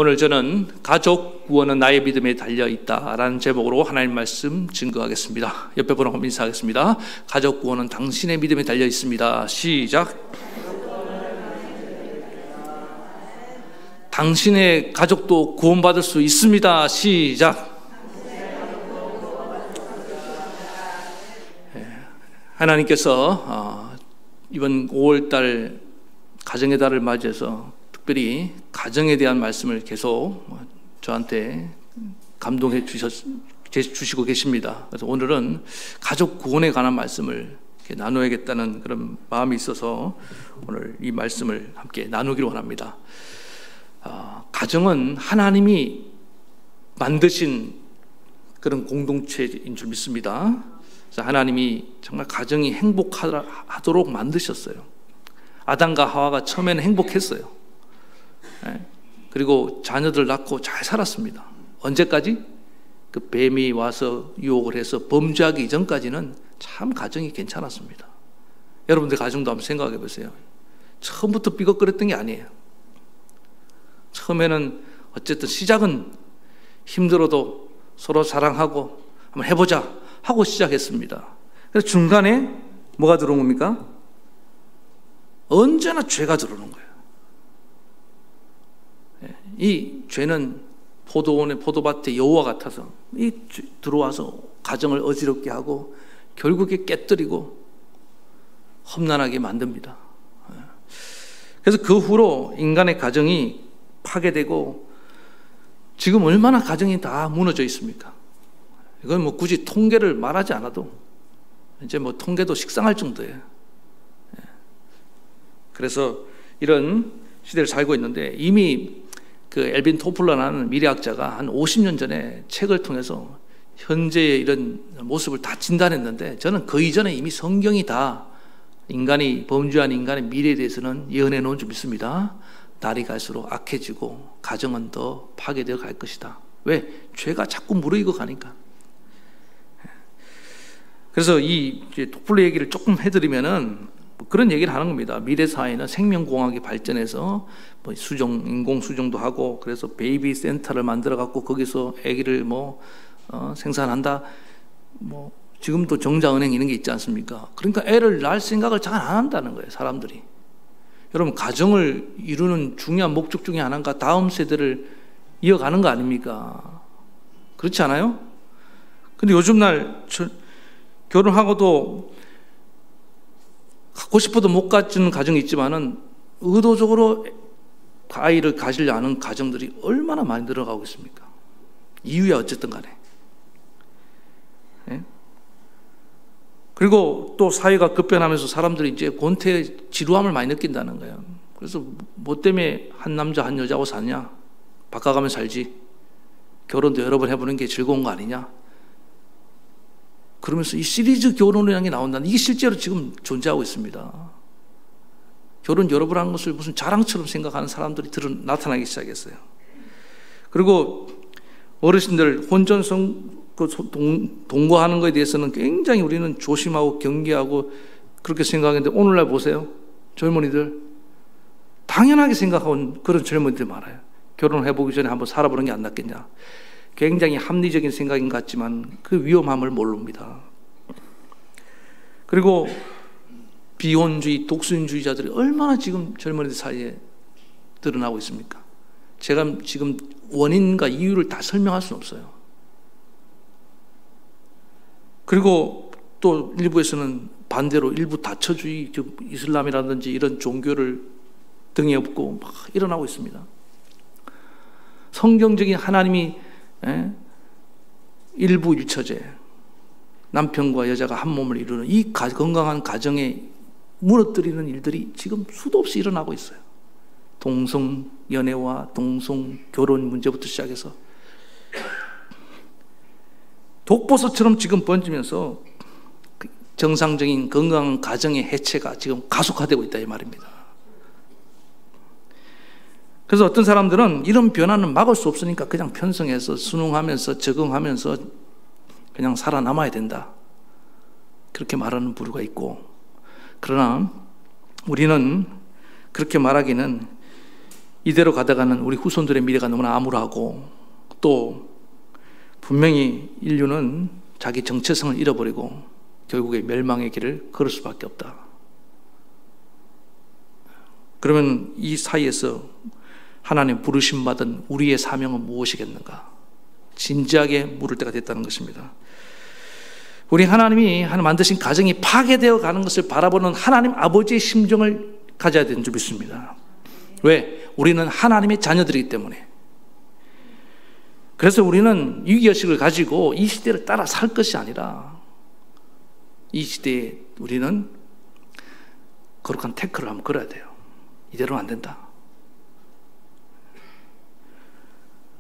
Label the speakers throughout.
Speaker 1: 오늘 저는 가족 구원은 나의 믿음에 달려있다라는 제목으로 하나님 말씀 증거하겠습니다. 옆에 분하고 인사하겠습니다. 가족 구원은 당신의 믿음에 달려있습니다. 시작. 당신의 가족도 구원받을 수 있습니다. 시작. 하나님께서 이번 5월달 가정의 달을 맞이해서 특별히 가정에 대한 말씀을 계속 저한테 감동해 주시고 계십니다. 그래서 오늘은 가족 구원에 관한 말씀을 나눠야겠다는 그런 마음이 있어서 오늘 이 말씀을 함께 나누기로 원합니다. 가정은 하나님이 만드신 그런 공동체인 줄 믿습니다. 그래서 하나님이 정말 가정이 행복하도록 만드셨어요. 아담과 하와가 처음에는 행복했어요. 그리고 자녀들 낳고 잘 살았습니다. 언제까지? 그 뱀이 와서 유혹을 해서 범죄하기 이전까지는 참 가정이 괜찮았습니다. 여러분들 가정도 한번 생각해 보세요. 처음부터 삐걱거렸던 게 아니에요. 처음에는 어쨌든 시작은 힘들어도 서로 사랑하고 한번 해보자 하고 시작했습니다. 그래서 중간에 뭐가 들어온 겁니까? 언제나 죄가 들어오는 거예요. 이 죄는 포도원의 포도밭의 여우와 같아서 들어와서 가정을 어지럽게 하고 결국에 깨뜨리고 험난하게 만듭니다. 그래서 그 후로 인간의 가정이 파괴되고 지금 얼마나 가정이 다 무너져 있습니까? 이건 뭐 굳이 통계를 말하지 않아도 이제 뭐 통계도 식상할 정도예요. 그래서 이런 시대를 살고 있는데 이미 그 엘빈 토플러라는 미래학자가 한 50년 전에 책을 통해서 현재의 이런 모습을 다 진단했는데 저는 그 이전에 이미 성경이 다 인간이 범죄한 인간의 미래에 대해서는 예언해 놓은 줄 믿습니다. 날이 갈수록 악해지고 가정은 더 파괴되어 갈 것이다. 왜? 죄가 자꾸 무르익어 가니까. 그래서 이 토플러 얘기를 조금 해드리면은 그런 얘기를 하는 겁니다. 미래 사회는 생명공학이 발전해서 뭐 인공 수정도 하고 그래서 베이비 센터를 만들어 갖고 거기서 아기를 생산한다. 뭐 지금도 정자은행 이런 게 있지 않습니까? 그러니까 애를 낳을 생각을 잘 안 한다는 거예요, 사람들이. 여러분 가정을 이루는 중요한 목적 중에 하나가 다음 세대를 이어가는 거 아닙니까? 그렇지 않아요? 근데 요즘 날 결혼하고도 갖고 싶어도 못 갖는 가정이 있지만은 의도적으로 아이를 가지려 하는 가정들이 얼마나 많이 늘어가고 있습니까? 이유야 어쨌든 간에. 예? 그리고 또 사회가 급변하면서 사람들이 이제 권태의 지루함을 많이 느낀다는 거예요. 그래서 뭐 때문에 한 남자 한 여자하고 사냐? 바꿔가면 살지. 결혼도 여러 번 해보는 게 즐거운 거 아니냐? 그러면서 이 시리즈 결혼이라는 게 나온다는 이게 실제로 지금 존재하고 있습니다. 결혼 여러 번 하는 것을 무슨 자랑처럼 생각하는 사람들이 나타나기 시작했어요. 그리고 어르신들 혼전성 동거하는 것에 대해서는 굉장히 우리는 조심하고 경계하고 그렇게 생각했는데 오늘날 보세요. 젊은이들 당연하게 생각하는 그런 젊은이들 많아요. 결혼해보기 전에 한번 살아보는 게 안 낫겠냐. 굉장히 합리적인 생각인 것 같지만 그 위험함을 모릅니다. 그리고 비혼주의, 독신주의자들이 얼마나 지금 젊은이들 사이에 드러나고 있습니까? 제가 지금 원인과 이유를 다 설명할 수는 없어요. 그리고 또 일부에서는 반대로 일부 다처주의, 즉 이슬람이라든지 이런 종교를 등에 업고 막 일어나고 있습니다. 성경적인 하나님이 일부 일처제, 남편과 여자가 한 몸을 이루는 이 건강한 가정에 무너뜨리는 일들이 지금 수도 없이 일어나고 있어요. 동성연애와 동성결혼 문제부터 시작해서 독버섯처럼 지금 번지면서 정상적인 건강한 가정의 해체가 지금 가속화되고 있다 이 말입니다. 그래서 어떤 사람들은 이런 변화는 막을 수 없으니까 그냥 편성해서 순응하면서 적응하면서 그냥 살아남아야 된다. 그렇게 말하는 부류가 있고, 그러나 우리는 그렇게 말하기는 이대로 가다가는 우리 후손들의 미래가 너무나 암울하고, 또 분명히 인류는 자기 정체성을 잃어버리고 결국에 멸망의 길을 걸을 수밖에 없다. 그러면 이 사이에서 하나님 부르심 받은 우리의 사명은 무엇이겠는가? 진지하게 물을 때가 됐다는 것입니다. 우리 하나님이 만드신 가정이 파괴되어 가는 것을 바라보는 하나님 아버지의 심정을 가져야 되는 줄 믿습니다. 왜? 우리는 하나님의 자녀들이기 때문에. 그래서 우리는 위기의식을 가지고 이 시대를 따라 살 것이 아니라 이 시대에 우리는 거룩한 태클을 한번 걸어야 돼요. 이대로는 안 된다.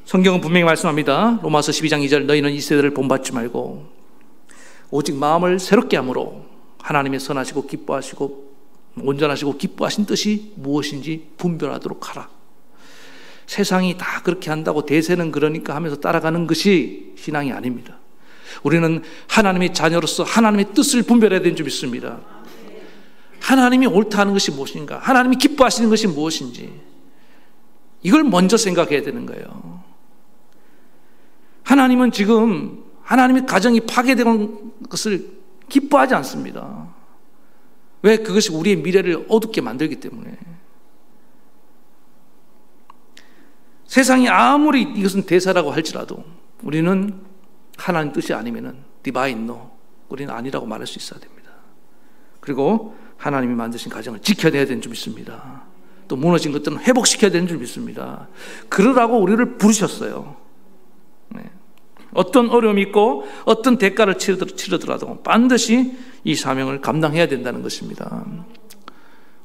Speaker 1: 성경은 분명히 말씀합니다. 로마서 12장 2절, 너희는 이 세대를 본받지 말고 오직 마음을 새롭게 함으로 하나님의 선하시고 기뻐하시고 온전하시고 기뻐하신 뜻이 무엇인지 분별하도록 하라. 세상이 다 그렇게 한다고 대세는 그러니까 하면서 따라가는 것이 신앙이 아닙니다. 우리는 하나님의 자녀로서 하나님의 뜻을 분별해야 되는 줄 믿습니다. 하나님이 옳다 하는 것이 무엇인가? 하나님이 기뻐하시는 것이 무엇인지 이걸 먼저 생각해야 되는 거예요. 하나님은 지금 하나님의 가정이 파괴된 것을 기뻐하지 않습니다. 왜? 그것이 우리의 미래를 어둡게 만들기 때문에. 세상이 아무리 이것은 대사라고 할지라도 우리는 하나님 뜻이 아니면은 디바인 노, 우리는 아니라고 말할 수 있어야 됩니다. 그리고 하나님이 만드신 가정을 지켜내야 되는 줄 믿습니다. 또 무너진 것들은 회복시켜야 되는 줄 믿습니다. 그러라고 우리를 부르셨어요. 네. 어떤 어려움이 있고 어떤 대가를 치르더라도 반드시 이 사명을 감당해야 된다는 것입니다.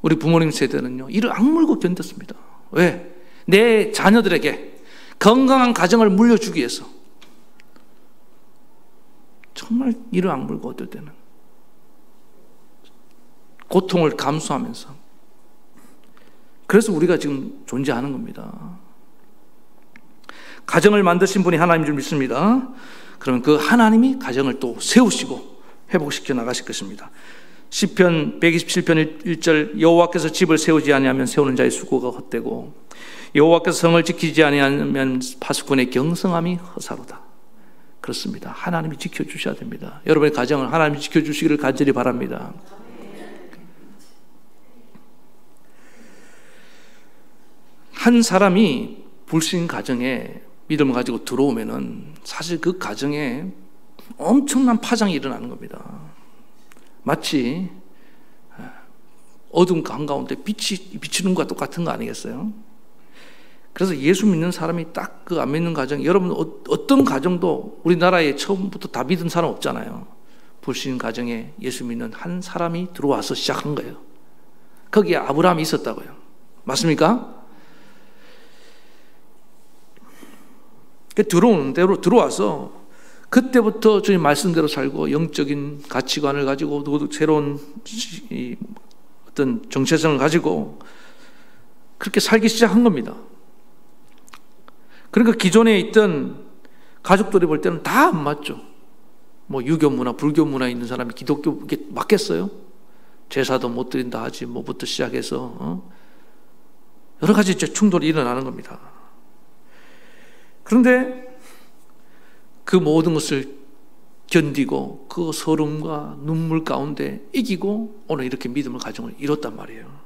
Speaker 1: 우리 부모님 세대는요, 이를 악물고 견뎠습니다. 왜? 내 자녀들에게 건강한 가정을 물려주기 위해서. 정말 이를 악물고 어떨 때는 고통을 감수하면서. 그래서 우리가 지금 존재하는 겁니다. 가정을 만드신 분이 하나님인 줄 믿습니다. 그러면 그 하나님이 가정을 또 세우시고 회복시켜 나가실 것입니다. 시편 127편 1절, 여호와께서 집을 세우지 아니하면 세우는 자의 수고가 헛되고 여호와께서 성을 지키지 아니하면 파수꾼의 경성함이 허사로다. 그렇습니다. 하나님이 지켜주셔야 됩니다. 여러분의 가정을 하나님이 지켜주시기를 간절히 바랍니다. 한 사람이 불신 가정에 믿음을 가지고 들어오면은 사실 그 가정에 엄청난 파장이 일어나는 겁니다. 마치 어둠 한가운데 빛이 비치는 것과 똑같은 거 아니겠어요? 그래서 예수 믿는 사람이 딱 그 안 믿는 가정, 여러분 어떤 가정도 우리나라에 처음부터 다 믿은 사람 없잖아요. 불신 가정에 예수 믿는 한 사람이 들어와서 시작한 거예요. 거기에 아브라함이 있었다고요. 맞습니까? 들어오는 대로 들어와서 그때부터 주님 말씀대로 살고 영적인 가치관을 가지고 새로운 어떤 정체성을 가지고 그렇게 살기 시작한 겁니다. 그러니까 기존에 있던 가족들이 볼 때는 다 안 맞죠. 뭐 유교 문화, 불교 문화에 있는 사람이 기독교에 맞겠어요? 제사도 못 드린다 하지 뭐부터 시작해서 여러 가지 충돌이 일어나는 겁니다. 그런데 그 모든 것을 견디고 그 서름과 눈물 가운데 이기고 오늘 이렇게 믿음의 가정을 이뤘단 말이에요.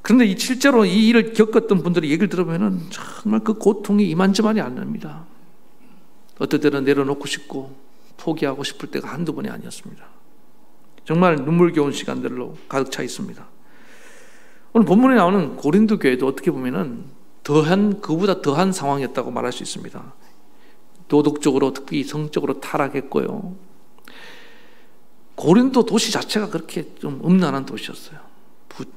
Speaker 1: 그런데 실제로 이 일을 겪었던 분들의 얘기를 들어보면 정말 그 고통이 이만저만이 아닙니다. 어떨 때는 내려놓고 싶고 포기하고 싶을 때가 한두 번이 아니었습니다. 정말 눈물겨운 시간들로 가득 차 있습니다. 오늘 본문에 나오는 고린도 교회도 어떻게 보면은 그보다 더한 상황이었다고 말할 수 있습니다. 도덕적으로 특히 성적으로 타락했고요. 고린도 도시 자체가 그렇게 좀 음란한 도시였어요.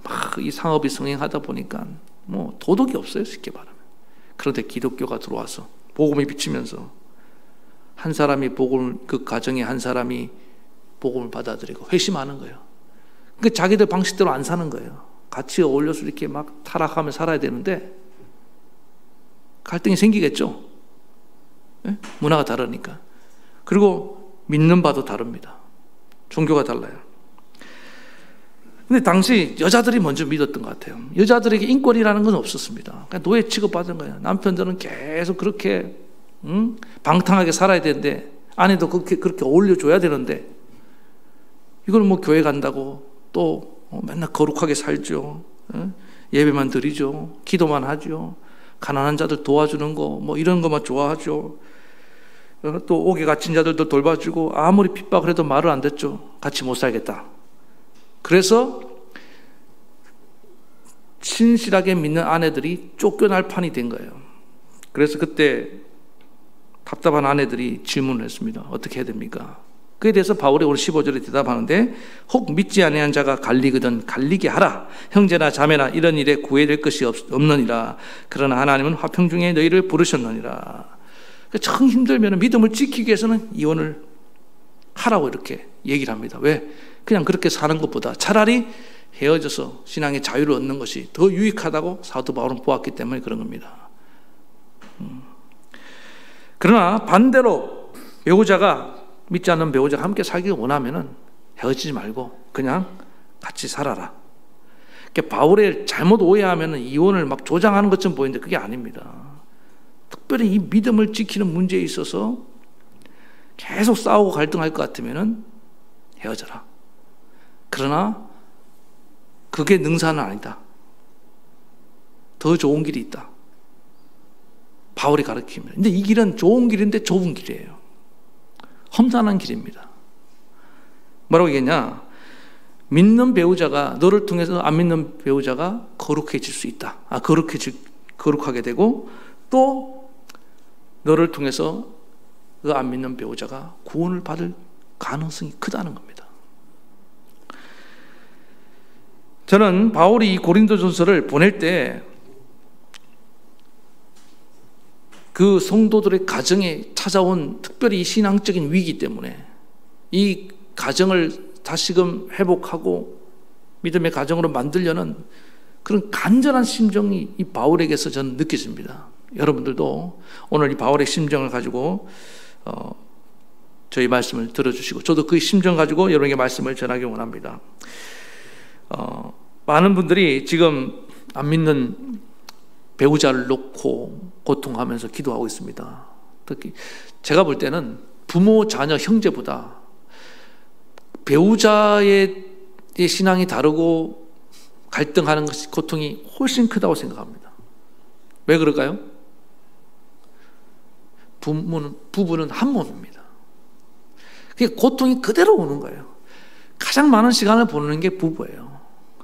Speaker 1: 막 이 상업이 성행하다 보니까 뭐 도덕이 없어요, 쉽게 말하면. 그런데 기독교가 들어와서 복음이 비치면서 한 사람이 그 가정에 한 사람이 복음을 받아들이고 회심하는 거예요. 그러니까 자기들 방식대로 안 사는 거예요. 같이 어울려서 이렇게 막 타락하며 살아야 되는데 갈등이 생기겠죠. 네? 문화가 다르니까. 그리고 믿는 바도 다릅니다. 종교가 달라요. 근데 당시 여자들이 먼저 믿었던 것 같아요. 여자들에게 인권이라는 건 없었습니다. 그냥 노예 취급받은 거예요. 남편들은 계속 그렇게 방탕하게 살아야 되는데, 아내도 그렇게 어울려줘야 되는데, 이걸 뭐 교회 간다고 또 맨날 거룩하게 살죠. 예배만 드리죠. 기도만 하죠. 가난한 자들 도와주는 거, 뭐 이런 것만 좋아하죠. 또 옥에 갇힌 자들도 돌봐주고, 아무리 핍박을 해도 말을 안 듣죠. 같이 못 살겠다. 그래서 신실하게 믿는 아내들이 쫓겨날 판이 된 거예요. 그래서 그때 답답한 아내들이 질문을 했습니다. 어떻게 해야 됩니까? 그에 대해서 바울이 오늘 15절에 대답하는데, 혹 믿지 아니한 자가 갈리거든 갈리게 하라. 형제나 자매나 이런 일에 구애될 것이 없느니라. 그러나 하나님은 화평 중에 너희를 부르셨느니라. 참 힘들면 믿음을 지키기 위해서는 이혼을 하라고 이렇게 얘기를 합니다. 왜? 그냥 그렇게 사는 것보다 차라리 헤어져서 신앙의 자유를 얻는 것이 더 유익하다고 사도 바울은 보았기 때문에 그런 겁니다. 그러나 반대로 믿지 않는 배우자가 함께 살기를 원하면은 헤어지지 말고 그냥 같이 살아라. 그러니까 바울의 잘못 오해하면 이혼을 막 조장하는 것처럼 보이는데 그게 아닙니다. 특별히 이 믿음을 지키는 문제에 있어서 계속 싸우고 갈등할 것 같으면은 헤어져라. 그러나 그게 능사는 아니다. 더 좋은 길이 있다. 바울이 가르칩니다. 근데 이 길은 좋은 길인데 좁은 길이에요. 험난한 길입니다. 뭐라고 얘기했냐? 믿는 배우자가, 너를 통해서 안 믿는 배우자가 거룩해질 수 있다. 거룩하게 되고, 또 너를 통해서 그 안 믿는 배우자가 구원을 받을 가능성이 크다는 겁니다. 저는 바울이 이 고린도전서를 보낼 때 그 성도들의 가정에 찾아온 특별히 신앙적인 위기 때문에 이 가정을 다시금 회복하고 믿음의 가정으로 만들려는 그런 간절한 심정이 이 바울에게서 저는 느껴집니다. 여러분들도 오늘 이 바울의 심정을 가지고 저희 말씀을 들어주시고, 저도 그 심정 가지고 여러분에게 말씀을 전하기 원합니다. 많은 분들이 지금 안 믿는 배우자를 놓고 고통하면서 기도하고 있습니다. 특히 제가 볼 때는 부모, 자녀, 형제보다 배우자의 신앙이 다르고 갈등하는 것이 고통이 훨씬 크다고 생각합니다. 왜 그럴까요? 부부는 한 몸입니다. 그게 고통이 그대로 오는 거예요. 가장 많은 시간을 보내는 게 부부예요.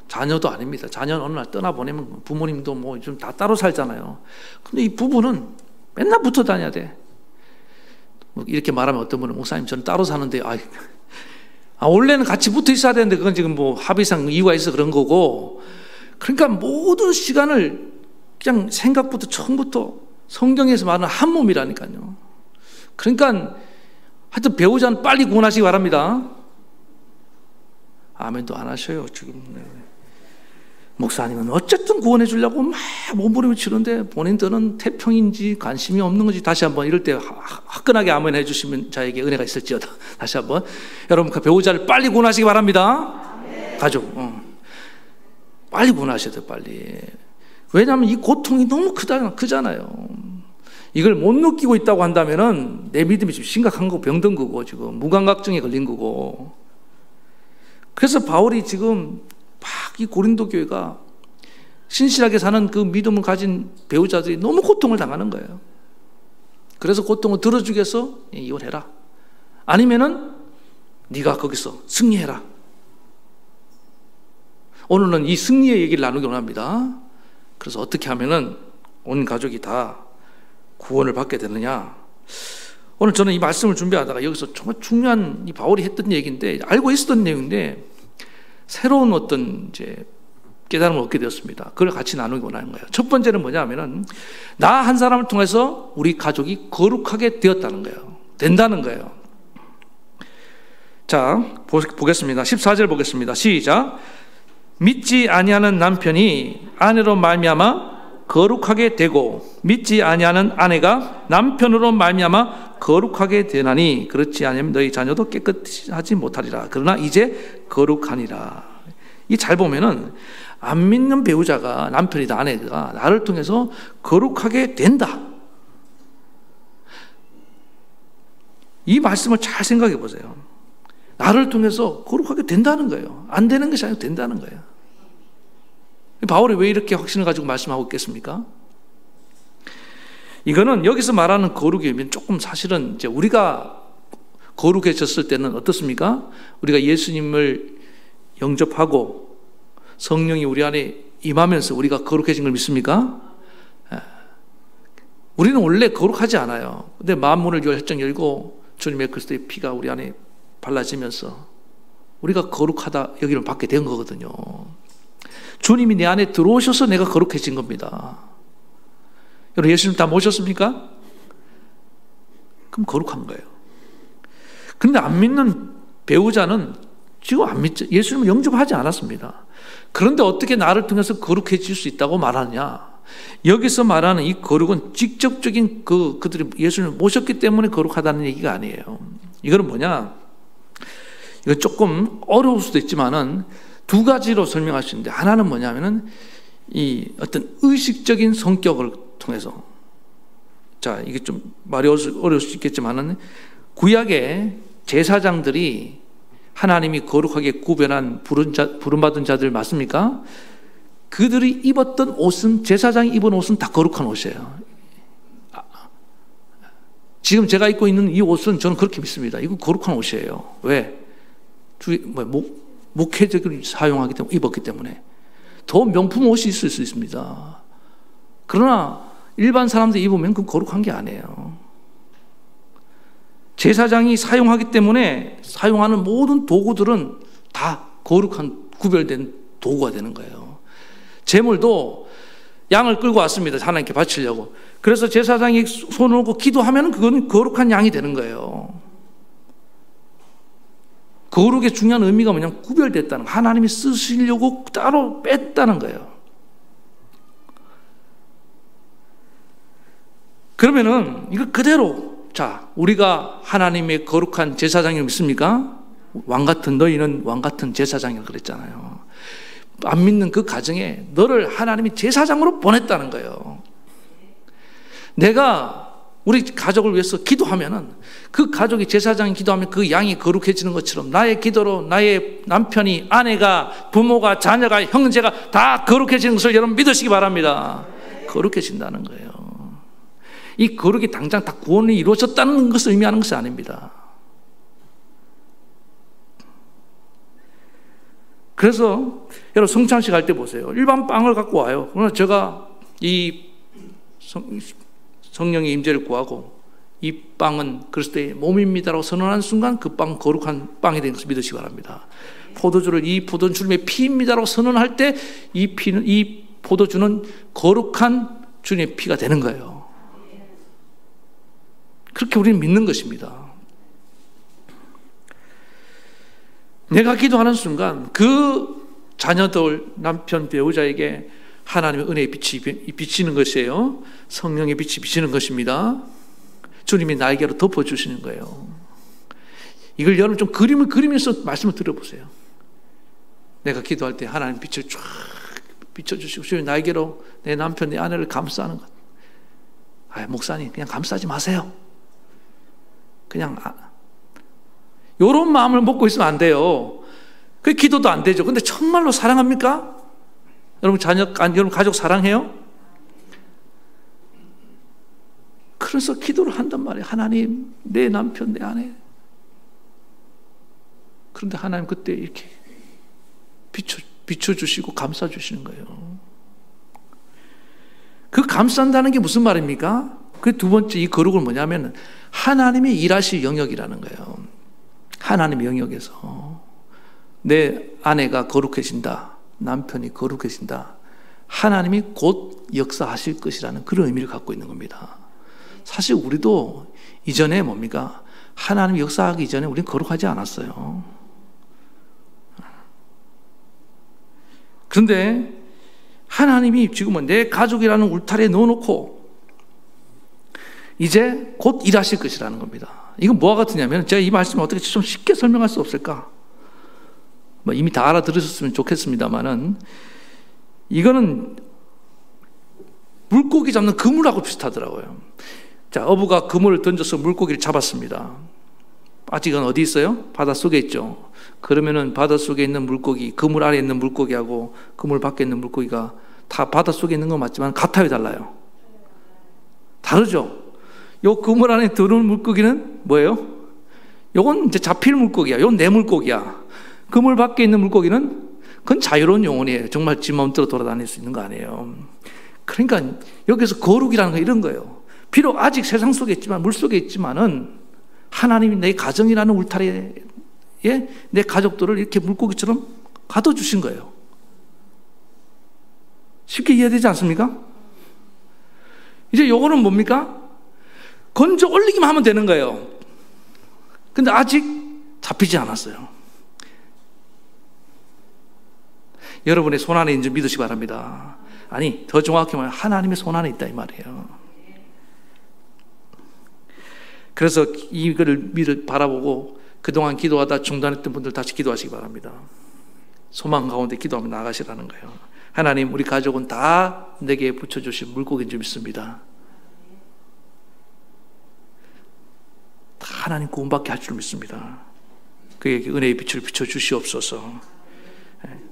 Speaker 1: 자녀도 아닙니다. 자녀는 어느 날 떠나보내면 부모님도 뭐 좀 다 따로 살잖아요. 근데 이 부부는 맨날 붙어 다녀야 돼. 뭐 이렇게 말하면 어떤 분은, 목사님 저는 따로 사는데, 원래는 같이 붙어 있어야 되는데 그건 지금 뭐 합의상 이유가 있어 그런 거고, 그러니까 모든 시간을 그냥 생각부터 처음부터 성경에서 말하는 한 몸이라니까요. 그러니까 하여튼 배우자는 빨리 구원하시기 바랍니다. 아멘도 안 하셔요 지금. 목사님은 어쨌든 구원해 주려고 막 몸부림을 치는데 본인들은 태평인지 관심이 없는 건지, 다시 한번 이럴 때 화끈하게 아멘 해주시면 저에게 은혜가 있을지어다. 다시 한번 여러분 그 배우자를 빨리 구원하시기 바랍니다. 가족 빨리 구원하셔야 돼요. 빨리. 왜냐하면 이 고통이 너무 크잖아요. 이걸 못 느끼고 있다고 한다면은 내 믿음이 지금 심각한 거고 병든 거고 지금 무감각증에 걸린 거고. 그래서 바울이 지금 막 이 고린도 교회가 신실하게 사는 그 믿음을 가진 배우자들이 너무 고통을 당하는 거예요. 그래서 고통을 들어주기 위해서 이혼해라. 아니면은 네가 거기서 승리해라. 오늘은 이 승리의 얘기를 나누기 원합니다. 그래서 어떻게 하면은 온 가족이 다 구원을 받게 되느냐. 오늘 저는 이 말씀을 준비하다가 여기서 정말 중요한 이 바울이 했던 얘기인데, 알고 있었던 내용인데 새로운 어떤 이제 깨달음을 얻게 되었습니다. 그걸 같이 나누기 원하는 거예요. 첫 번째는 뭐냐면은 나 한 사람을 통해서 우리 가족이 거룩하게 되었다는 거예요. 된다는 거예요. 자, 보겠습니다. 14절 보겠습니다. 시작. 믿지 아니하는 남편이 아내로 말미암아 거룩하게 되고 믿지 아니하는 아내가 남편으로 말미암아 거룩하게 되나니 그렇지 않으면 너희 자녀도 깨끗하지 못하리라. 그러나 이제 거룩하니라. 이 잘 보면은 안 믿는 배우자가, 남편이다 아내가 나를 통해서 거룩하게 된다. 이 말씀을 잘 생각해 보세요. 나를 통해서 거룩하게 된다는 거예요. 안 되는 것이 아니고 된다는 거예요. 바울이 왜 이렇게 확신을 가지고 말씀하고 있겠습니까? 이거는 여기서 말하는 거룩이면 조금 사실은 이제 우리가 거룩해졌을 때는 어떻습니까? 우리가 예수님을 영접하고 성령이 우리 안에 임하면서 우리가 거룩해진 걸 믿습니까? 우리는 원래 거룩하지 않아요. 근데 만문을 활짝 열고 주님의 그리스도의 피가 우리 안에 발라지면서 우리가 거룩하다 여기를 받게 된 거거든요. 주님이 내 안에 들어오셔서 내가 거룩해진 겁니다. 여러분 예수님 다 모셨습니까? 그럼 거룩한 거예요. 그런데 안 믿는 배우자는 지금 안 믿죠. 예수님을 영접하지 않았습니다. 그런데 어떻게 나를 통해서 거룩해질 수 있다고 말하느냐? 여기서 말하는 이 거룩은 직접적인 그들이 예수님을 모셨기 때문에 거룩하다는 얘기가 아니에요. 이거는 뭐냐? 이거 조금 어려울 수도 있지만은 두 가지로 설명할 수 있는데, 하나는 뭐냐면은 이 어떤 의식적인 성격을 통해서, 자 이게 좀 말이 어려울 수 있겠지만은 구약의 제사장들이 하나님이 거룩하게 구별한 부름받은 자들 맞습니까? 그들이 입었던 옷은, 제사장이 입은 옷은 다 거룩한 옷이에요. 지금 제가 입고 있는 이 옷은 저는 그렇게 믿습니다. 이거 거룩한 옷이에요. 왜? 목회적으로 사용하기 때문에, 입었기 때문에. 더 명품 옷이 있을 수 있습니다. 그러나 일반 사람들이 입으면 그건 거룩한 게 아니에요. 제사장이 사용하기 때문에 사용하는 모든 도구들은 다 거룩한, 구별된 도구가 되는 거예요. 제물도 양을 끌고 왔습니다. 하나님께 바치려고. 그래서 제사장이 손을 얹고 기도하면 그건 거룩한 양이 되는 거예요. 거룩의 중요한 의미가 뭐냐면 구별됐다는 거. 하나님이 쓰시려고 따로 뺐다는 거예요. 그러면은 이거 그대로, 자, 우리가 하나님의 거룩한 제사장을 믿습니까? 너희는 왕 같은 제사장이라고 그랬잖아요. 안 믿는 그 가정에 너를 하나님이 제사장으로 보냈다는 거예요. 내가 우리 가족을 위해서 기도하면은, 그 가족이 제사장이 기도하면 그 양이 거룩해지는 것처럼 나의 기도로 나의 남편이, 아내가, 부모가, 자녀가, 형제가 다 거룩해지는 것을 여러분 믿으시기 바랍니다. 거룩해진다는 거예요. 이 거룩이 당장 다 구원이 이루어졌다는 것을 의미하는 것이 아닙니다. 그래서 여러분 성찬식 할 때 보세요. 일반 빵을 갖고 와요. 그러나 제가 이 성령의 임재를 구하고 이 빵은 그리스도의 몸입니다라고 선언하는 순간 그 빵 거룩한 빵이 된 것을 믿으시기 바랍니다. 포도주를 이 포도는 주님의 피입니다라고 선언할 때 이 포도주는 거룩한 주님의 피가 되는 거예요. 그렇게 우리는 믿는 것입니다. 내가 기도하는 순간 그 자녀들, 남편, 배우자에게 하나님의 은혜의 빛이 비치는 것이에요. 성령의 빛이 비치는 것입니다. 주님이 날개로 덮어주시는 거예요. 이걸 여러분 좀 그림을 그리면서 말씀을 들어보세요. 내가 기도할 때 하나님 빛을 쫙 비춰주시고 주님 날개로 내 남편, 내 아내를 감싸는 것. 목사님 그냥 감싸지 마세요. 그냥 이런 마음을 먹고 있으면 안 돼요. 그 기도도 안 되죠. 근데 정말로 사랑합니까? 여러분 여러분 가족 사랑해요? 그래서 기도를 한단 말이에요. 하나님, 내 남편, 내 아내. 그런데 하나님 그때 이렇게 비춰주시고 감싸주시는 거예요. 그 감싼다는 게 무슨 말입니까? 그 두 번째 이 거룩은 뭐냐면 하나님이 일하실 영역이라는 거예요. 하나님의 영역에서 내 아내가 거룩해진다, 남편이 거룩해진다, 하나님이 곧 역사하실 것이라는 그런 의미를 갖고 있는 겁니다. 사실 우리도 이전에 뭡니까? 하나님 역사하기 이전에 우리는 거룩하지 않았어요. 그런데 하나님이 지금은 내 가족이라는 울타리에 넣어놓고 이제 곧 일하실 것이라는 겁니다. 이건 뭐와 같으냐면, 제가 이 말씀을 어떻게 좀 쉽게 설명할 수 없을까? 뭐 이미 다 알아들으셨으면 좋겠습니다만은 이거는 물고기 잡는 그물하고 비슷하더라고요. 자, 어부가 그물을 던져서 물고기를 잡았습니다. 아직은 어디 있어요? 바닷속에 있죠. 그러면은 바닷속에 있는 물고기, 그물 아래에 있는 물고기하고 그물 밖에 있는 물고기가 다 바닷속에 있는 건 맞지만 같아요, 달라요? 다르죠? 요 그물 안에 들어오는 물고기는 뭐예요? 요건 이제 잡힐 물고기야. 요건 내 물고기야. 그물 밖에 있는 물고기는 그건 자유로운 영혼이에요. 정말 지 마음대로 돌아다닐 수 있는 거 아니에요. 그러니까 여기서 거룩이라는 건 이런 거예요. 비록 아직 세상 속에 있지만, 물 속에 있지만은 하나님이 내 가정이라는 울타리에 내 가족들을 이렇게 물고기처럼 가둬주신 거예요. 쉽게 이해되지 않습니까? 이제 요거는 뭡니까? 건져 올리기만 하면 되는 거예요. 근데 아직 잡히지 않았어요. 여러분의 손 안에 있는 줄 믿으시기 바랍니다. 아니, 더 정확히 말하면 하나님의 손 안에 있다 이 말이에요. 그래서 이거를 바라보고 그동안 기도하다 중단했던 분들 다시 기도하시기 바랍니다. 소망 가운데 기도하며 나가시라는 거예요. 하나님, 우리 가족은 다 내게 붙여주신 물고기인 줄 믿습니다. 다 하나님 구원받게 할 줄 믿습니다. 그에게 은혜의 빛을 비춰주시옵소서.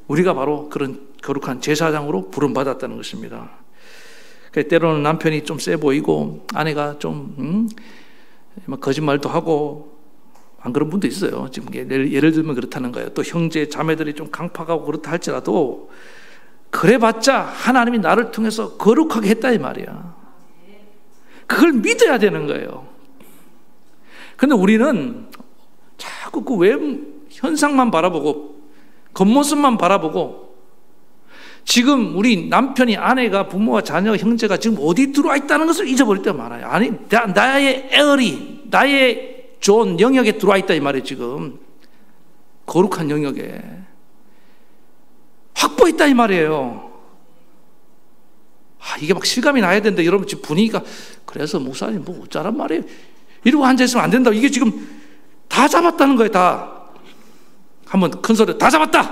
Speaker 1: 우리가 바로 그런 거룩한 제사장으로 부름받았다는 것입니다. 때로는 남편이 좀 세 보이고 아내가 좀 거짓말도 하고, 안 그런 분도 있어요. 지금 예를 들면 그렇다는 거예요. 또 형제 자매들이 좀 강팍하고 그렇다 할지라도 그래봤자 하나님이 나를 통해서 거룩하게 했다 이 말이야. 그걸 믿어야 되는 거예요. 근데 우리는 자꾸 그 현상만 바라보고 겉모습만 바라보고, 지금 우리 남편이, 아내가, 부모가, 자녀가, 형제가 지금 어디 들어와 있다는 것을 잊어버릴 때가 많아요. 아니, 나의 에어리, 나의 존 영역에 들어와 있다 이 말이에요. 지금 거룩한 영역에 확보했다 이 말이에요. 이게 막 실감이 나야 되는데 여러분 지금 분위기가, 그래서 목사님 뭐 어쩌란 말이에요, 이러고 앉아있으면 안 된다. 이게 지금 다 잡았다는 거예요. 다. 한번 큰 소리로 다 잡았다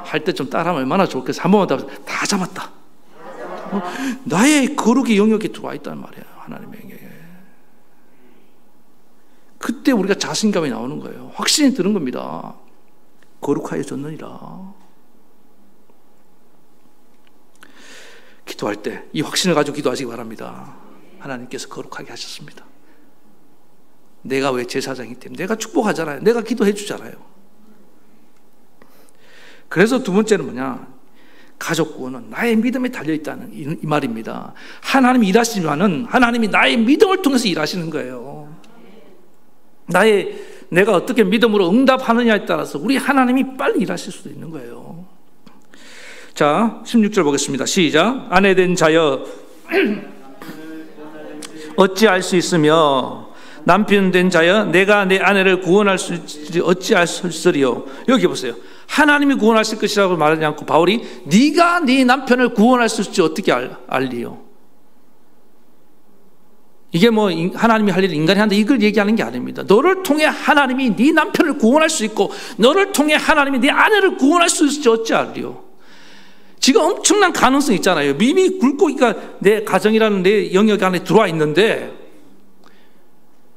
Speaker 1: 할 때 좀 따라하면 얼마나 좋겠어. 한 번만 다 잡았다. 나의 거룩의 영역에 들어와 있단 말이에요. 하나님의 영역에. 그때 우리가 자신감이 나오는 거예요. 확신이 드는 겁니다. 거룩하여졌느니라. 기도할 때 이 확신을 가지고 기도하시기 바랍니다. 하나님께서 거룩하게 하셨습니다. 내가 왜 제사장이기 때문에 내가 축복하잖아요. 내가 기도해 주잖아요. 그래서 두 번째는 뭐냐? 가족 구원은 나의 믿음에 달려있다는 이 말입니다. 하나님이 일하시지만은 하나님이 나의 믿음을 통해서 일하시는 거예요. 내가 어떻게 믿음으로 응답하느냐에 따라서 우리 하나님이 빨리 일하실 수도 있는 거예요. 자, 16절 보겠습니다. 시작. 아내된 자여 어찌할 수 있으며 남편 된 자여 내가 내 아내를 구원할 수 있으리 어찌할 수 있으리요. 여기 보세요. 하나님이 구원하실 것이라고 말하지 않고 바울이 네가 네 남편을 구원할 수 있을지 어떻게 알리요? 이게 뭐 하나님이 할 일을 인간이 한다 이걸 얘기하는 게 아닙니다. 너를 통해 하나님이 네 남편을 구원할 수 있고 너를 통해 하나님이 네 아내를 구원할 수 있을지 어찌 알리요? 지금 엄청난 가능성이 있잖아요. 이미 물고기가 내 가정이라는 내 영역 안에 들어와 있는데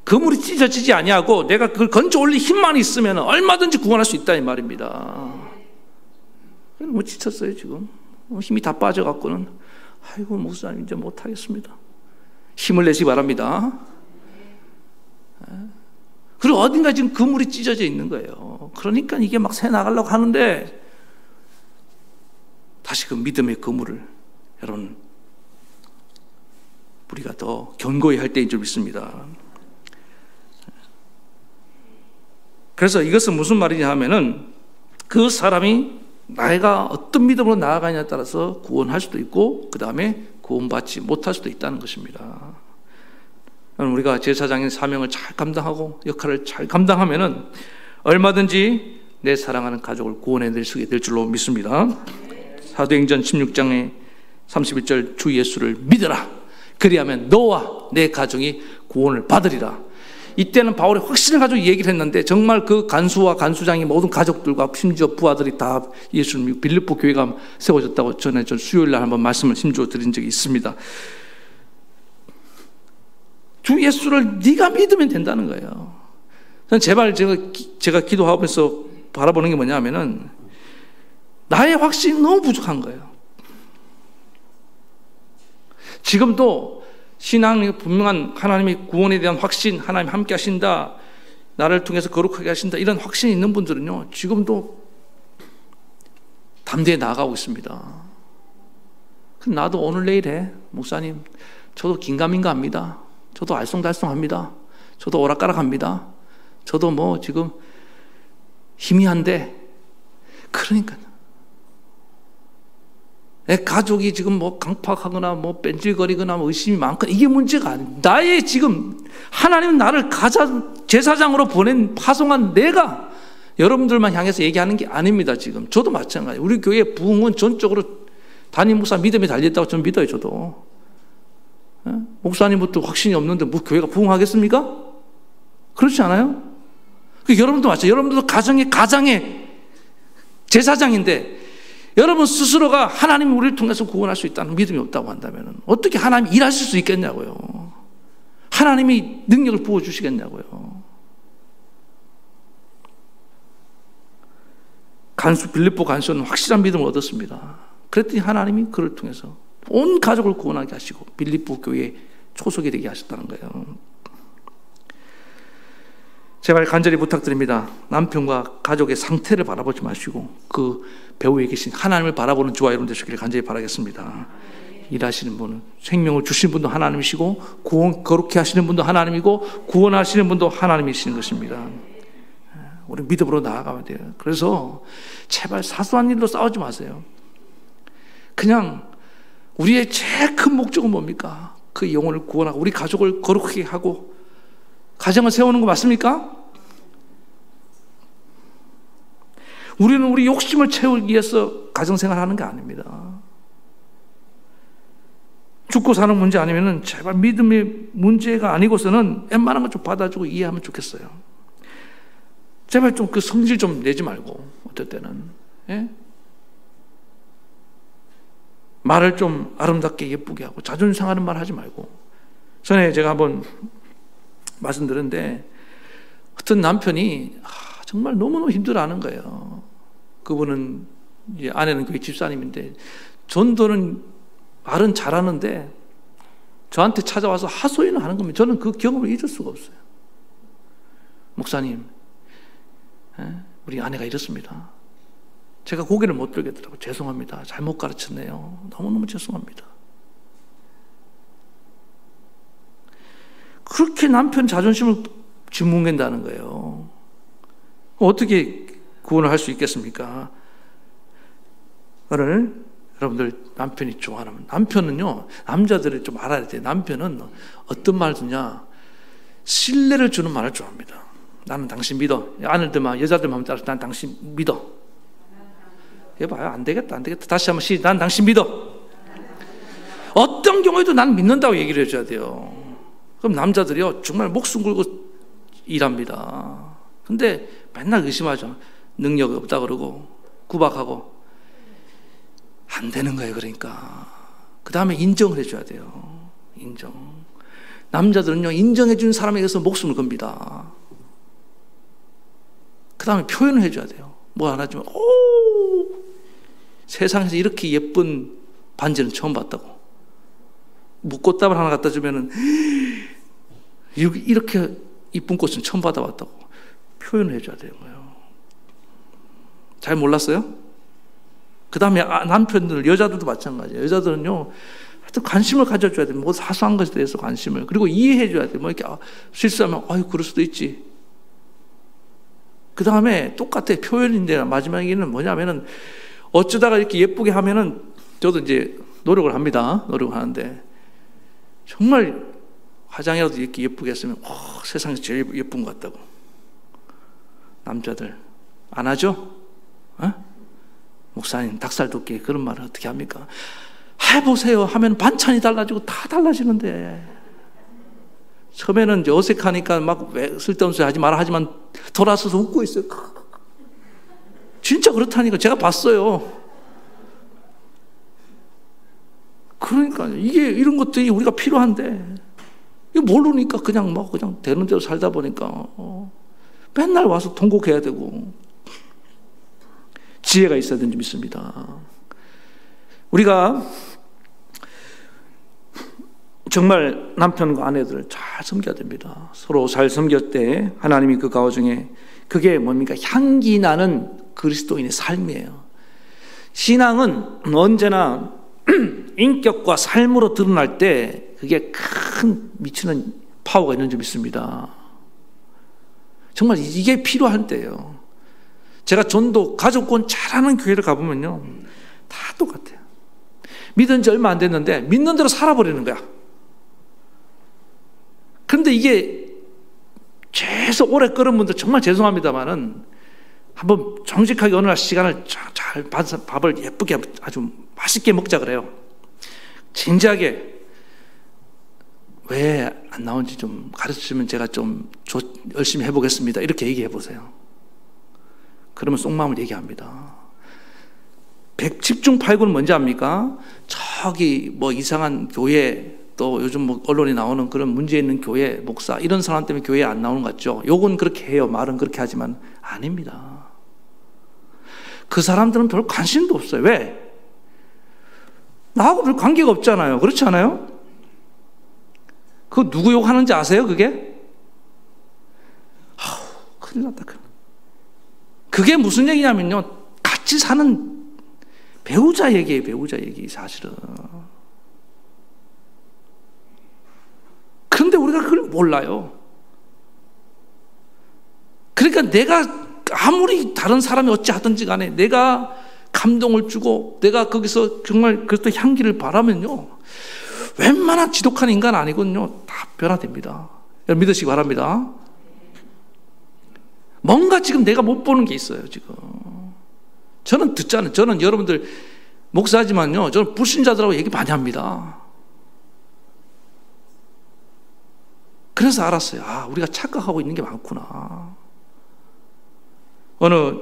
Speaker 1: 그물이 찢어지지 아니하고 내가 그걸 건져 올릴 힘만 있으면 얼마든지 구원할 수 있다 이 말입니다. 너무 지쳤어요 지금. 힘이 다 빠져갖고는 아이고 목사님 이제 못하겠습니다. 힘을 내시기 바랍니다. 그리고 어딘가 지금 그물이 찢어져 있는 거예요. 그러니까 이게 막 새 나가려고 하는데 다시 그 믿음의 그물을 여러분 우리가 더 견고히 할 때인 줄 믿습니다. 그래서 이것은 무슨 말이냐 하면은 그 사람이 내가 어떤 믿음으로 나아가냐에 따라서 구원할 수도 있고 그 다음에 구원받지 못할 수도 있다는 것입니다. 우리가 제사장의 사명을 잘 감당하고 역할을 잘 감당하면은 얼마든지 내 사랑하는 가족을 구원해낼 수 있을 줄로 믿습니다. 사도행전 16장의 31절 주 예수를 믿어라. 그리하면 너와 내 가정이 구원을 받으리라. 이때는 바울의 확신을 가지고 얘기를 했는데 정말 그 간수와 간수장이 모든 가족들과 심지어 부하들이 다 예수를 믿고 빌립보 교회가 세워졌다고 전에 저 수요일날 한번 말씀을 힘주어 드린 적이 있습니다. 주 예수를 네가 믿으면 된다는 거예요. 제발 제가 기도하면서 바라보는 게 뭐냐면은 나의 확신이 너무 부족한 거예요. 지금도 신앙이 분명한 하나님의 구원에 대한 확신, 하나님 함께 하신다, 나를 통해서 거룩하게 하신다, 이런 확신이 있는 분들은요 지금도 담대히 나아가고 있습니다. 나도 오늘 내일 해 목사님, 저도 긴가민가합니다. 저도 알쏭달쏭합니다. 저도 오락가락합니다. 저도 뭐 지금 희미한데, 그러니까 내 가족이 지금 뭐 강팍하거나 뭐 뺀질거리거나 뭐 의심이 많거나 이게 문제가 아니에요. 나의 지금 하나님은 나를 제사장으로 보낸 파송한 내가 여러분들만 향해서 얘기하는 게 아닙니다. 지금 저도 마찬가지예요. 우리 교회 부흥은 전적으로 담임 목사 믿음에 달렸다고 저는 믿어요. 저도 목사님부터 확신이 없는데 뭐 교회가 부흥하겠습니까? 그렇지 않아요? 여러분도 마찬가지예요. 여러분들도 가정의 제사장인데 여러분 스스로가 하나님이 우리를 통해서 구원할 수 있다는 믿음이 없다고 한다면 어떻게 하나님이 일하실 수 있겠냐고요. 하나님이 능력을 부어주시겠냐고요. 빌립보 간수는 확실한 믿음을 얻었습니다. 그랬더니 하나님이 그를 통해서 온 가족을 구원하게 하시고 빌립보 교회에 초석이 되게 하셨다는 거예요. 제발 간절히 부탁드립니다. 남편과 가족의 상태를 바라보지 마시고 그 배후에 계신 하나님을 바라보는 주와 여러분 되시기를 간절히 바라겠습니다. 일하시는 분은, 생명을 주신 분도 하나님이시고 거룩히 하시는 분도 하나님이고 구원하시는 분도 하나님이시는 것입니다. 우리 믿음으로 나아가야 돼요. 그래서 제발 사소한 일로 싸우지 마세요. 그냥 우리의 제일 큰 목적은 뭡니까? 그 영혼을 구원하고 우리 가족을 거룩하게 하고 가정을 세우는 거 맞습니까? 우리는 우리 욕심을 채우기 위해서 가정생활 하는 게 아닙니다. 죽고 사는 문제 아니면은 제발 믿음의 문제가 아니고서는 웬만한 거 좀 받아주고 이해하면 좋겠어요. 제발 좀 그 성질 좀 내지 말고, 어떨 때는. 예? 말을 좀 아름답게 예쁘게 하고 자존심 상하는 말 하지 말고. 전에 제가 한번 말씀드렸는데 어떤 남편이 정말 너무너무 힘들어하는 거예요. 그분은 이제 아내는 교회 집사님인데 전도는 말은 잘하는데 저한테 찾아와서 하소연을 하는 겁니다. 저는 그 경험을 잊을 수가 없어요. 목사님, 우리 아내가 이렇습니다. 제가 고개를 못 들겠더라고요. 죄송합니다. 잘못 가르쳤네요. 너무너무 죄송합니다. 그렇게 남편 자존심을 짓뭉갠다는 거예요. 어떻게 구원을 할 수 있겠습니까? 오늘 여러분들 남편이 좋아하는, 남편은요, 남자들이 좀 알아야 돼요. 남편은 어떤 말 듣냐, 신뢰를 주는 말을 좋아합니다. 나는 당신 믿어. 아내들만, 여자들만 따라서 난 당신 믿어. 해봐요. 안 되겠다. 다시 한번 난 당신 믿어. 어떤 경우에도 난 믿는다고 얘기를 해줘야 돼요. 그럼 남자들이요, 정말 목숨 걸고 일합니다. 근데 맨날 의심하죠. 능력이 없다 그러고 구박하고 안 되는 거예요. 그러니까 그 다음에 인정을 해줘야 돼요. 인정. 남자들은요, 인정해 주는 사람에게서 목숨을 겁니다. 그 다음에 표현을 해줘야 돼요. 뭐 하나 주면 오, 세상에서 이렇게 예쁜 반지는 처음 봤다고. 뭐 꽃다발 하나 갖다 주면은 이렇게 이쁜 꽃은 처음 받아봤다고 표현을 해줘야 되는 거예요. 잘 몰랐어요? 그 다음에 남편들, 여자들도 마찬가지예요. 여자들은요, 하여튼 관심을 가져줘야 돼요. 뭐 사소한 것에 대해서 관심을. 그리고 이해해줘야 돼요. 뭐 이렇게 실수하면, 아유, 그럴 수도 있지. 그 다음에 똑같아. 표현인데 마지막에는 뭐냐면은 어쩌다가 이렇게 예쁘게 하면은 저도 이제 노력을 합니다. 노력을 하는데 정말 화장이라도 이렇게 예쁘게 했으면 세상에서 제일 예쁜 것 같다고. 남자들 안 하죠? 목사님 닭살 돋게 그런 말을 어떻게 합니까? 해보세요 하면 반찬이 달라지고 다 달라지는데 처음에는 이제 어색하니까 막 왜 쓸데없는 소리 하지 마라 하지만 돌아서서 웃고 있어요. 진짜 그렇다니까. 제가 봤어요. 그러니까 이게 이런 것들이 우리가 필요한데 이거 모르니까 그냥 막 그냥 되는 대로 살다 보니까 맨날 와서 통곡해야 되고. 지혜가 있어야 되는 줄 믿습니다. 우리가 정말 남편과 아내들을 잘 섬겨야 됩니다. 서로 잘 섬길 때 하나님이 그 가정에 그게 뭡니까? 향기 나는 그리스도인의 삶이에요. 신앙은 언제나 인격과 삶으로 드러날 때 그게 큰 미치는 파워가 있는 줄 믿습니다. 정말 이게 필요한 때예요. 제가 전도 가족권 잘하는 교회를 가보면요 다 똑같아요. 믿은 지 얼마 안 됐는데 믿는 대로 살아버리는 거야. 그런데 이게 계속 오래 끓은 분들 정말 죄송합니다만은 한번 정직하게 어느 날 시간을 잘 봐서 밥을 예쁘게 아주 맛있게 먹자 그래요. 진지하게 왜 안 나온지 좀 가르쳐주면 제가 좀 열심히 해보겠습니다. 이렇게 얘기해 보세요. 그러면 속마음을 얘기합니다. 110중 8구는 뭔지 압니까? 저기 뭐 이상한 교회 또 요즘 뭐 언론에 나오는 그런 문제 있는 교회 목사 이런 사람 때문에 교회에 안 나오는 것 같죠? 욕은 그렇게 해요. 말은 그렇게 하지만 아닙니다. 그 사람들은 별 관심도 없어요. 왜? 나하고 별 관계가 없잖아요. 그렇지 않아요? 그거 누구 욕하는지 아세요? 그게? 큰일 났다. 그게 무슨 얘기냐면요 같이 사는 배우자 얘기예요. 배우자 얘기 사실은. 그런데 우리가 그걸 몰라요. 그러니까 내가 아무리 다른 사람이 어찌 하든지 간에 내가 감동을 주고 내가 거기서 정말 그것도 향기를 바라면요 웬만한 지독한 인간 아니거든요 다 변화됩니다. 여러분 믿으시기 바랍니다. 뭔가 지금 내가 못 보는 게 있어요. 지금 저는 듣잖아요. 저는 여러분들 목사지만요 저는 불신자들하고 얘기 많이 합니다. 그래서 알았어요. 우리가 착각하고 있는 게 많구나. 어느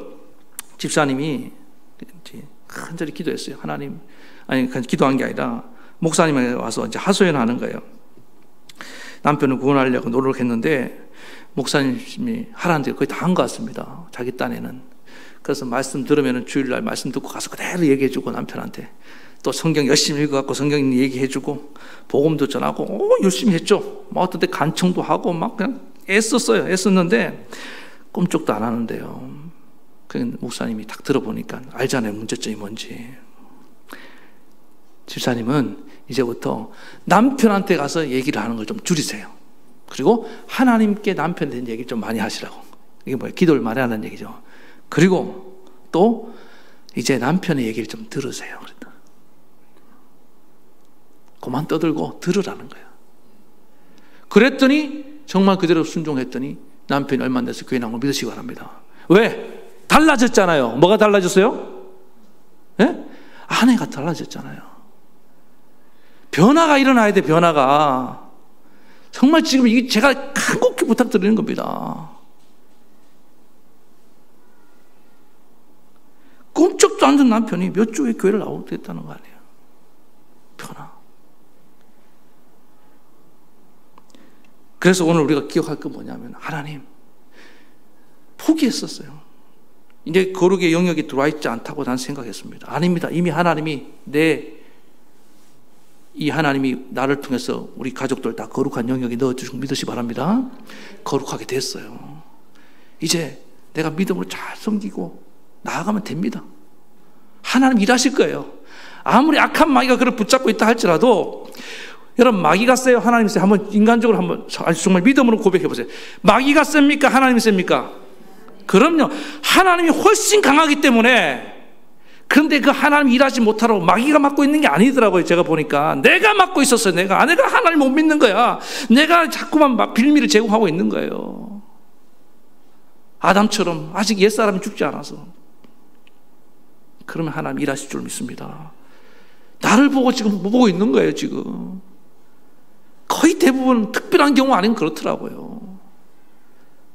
Speaker 1: 집사님이 간절히 기도했어요. 하나님, 아니 기도한 게 아니라 목사님에 와서 이제 하소연하는 거예요. 남편을 구원하려고 노력했는데 목사님이 하라는 대로 거의 다 한 것 같습니다. 자기 딴에는. 그래서 말씀 들으면 주일날 말씀 듣고 가서 그대로 얘기해주고 남편한테 또 성경 열심히 읽어갖고 성경 얘기해주고 복음도 전하고 열심히 했죠. 뭐 어떤 때 간청도 하고 막 그냥 애썼어요. 애썼는데 꿈쩍도 안 하는데요. 그 목사님이 딱 들어보니까 알잖아요. 문제점이 뭔지. 집사님은 이제부터 남편한테 가서 얘기를 하는 걸 좀 줄이세요. 그리고 하나님께 남편에 대한 얘기를 좀 많이 하시라고. 이게 뭐예요? 기도를 많이 하는 얘기죠. 그리고 또 이제 남편의 얘기를 좀 들으세요. 그랬다. 그만 떠들고 들으라는 거예요. 그랬더니 정말 그대로 순종했더니 남편이 얼마 안 돼서 교회 나온 걸 믿으시기 바랍니다. 왜? 달라졌잖아요. 뭐가 달라졌어요? 네? 아내가 달라졌잖아요. 변화가 일어나야 돼. 변화가. 정말 지금 이게 제가 간곡히 부탁드리는 겁니다. 꿈쩍도 안 든 남편이 몇 주 후에 교회를 나오게 됐다는 거 아니에요. 변화. 그래서 오늘 우리가 기억할 건 뭐냐면 하나님 포기했었어요. 이제 거룩의 영역이 들어와 있지 않다고 난 생각했습니다. 아닙니다. 이미 하나님이 이 하나님이 나를 통해서 우리 가족들 다 거룩한 영역에 넣어주시고 믿으시 바랍니다. 거룩하게 됐어요. 이제 내가 믿음으로 잘 섬기고 나아가면 됩니다. 하나님 일하실 거예요. 아무리 악한 마귀가 그를 붙잡고 있다 할지라도 여러분 마귀가 세요? 하나님이 세요? 한번 인간적으로 한번 정말 믿음으로 고백해 보세요. 마귀가 셉니까? 하나님이 셉니까? 그럼요. 하나님이 훨씬 강하기 때문에. 그런데 그 하나님 일하지 못하라고 마귀가 맡고 있는 게 아니더라고요. 제가 보니까 내가 맡고 있었어요. 내가 하나님 못 믿는 거야. 내가 자꾸만 빌미를 제공하고 있는 거예요. 아담처럼 아직 옛사람이 죽지 않아서. 그러면 하나님 일하실 줄 믿습니다. 나를 보고 지금 뭐 보고 있는 거예요. 지금 거의 대부분 특별한 경우 아니면 그렇더라고요.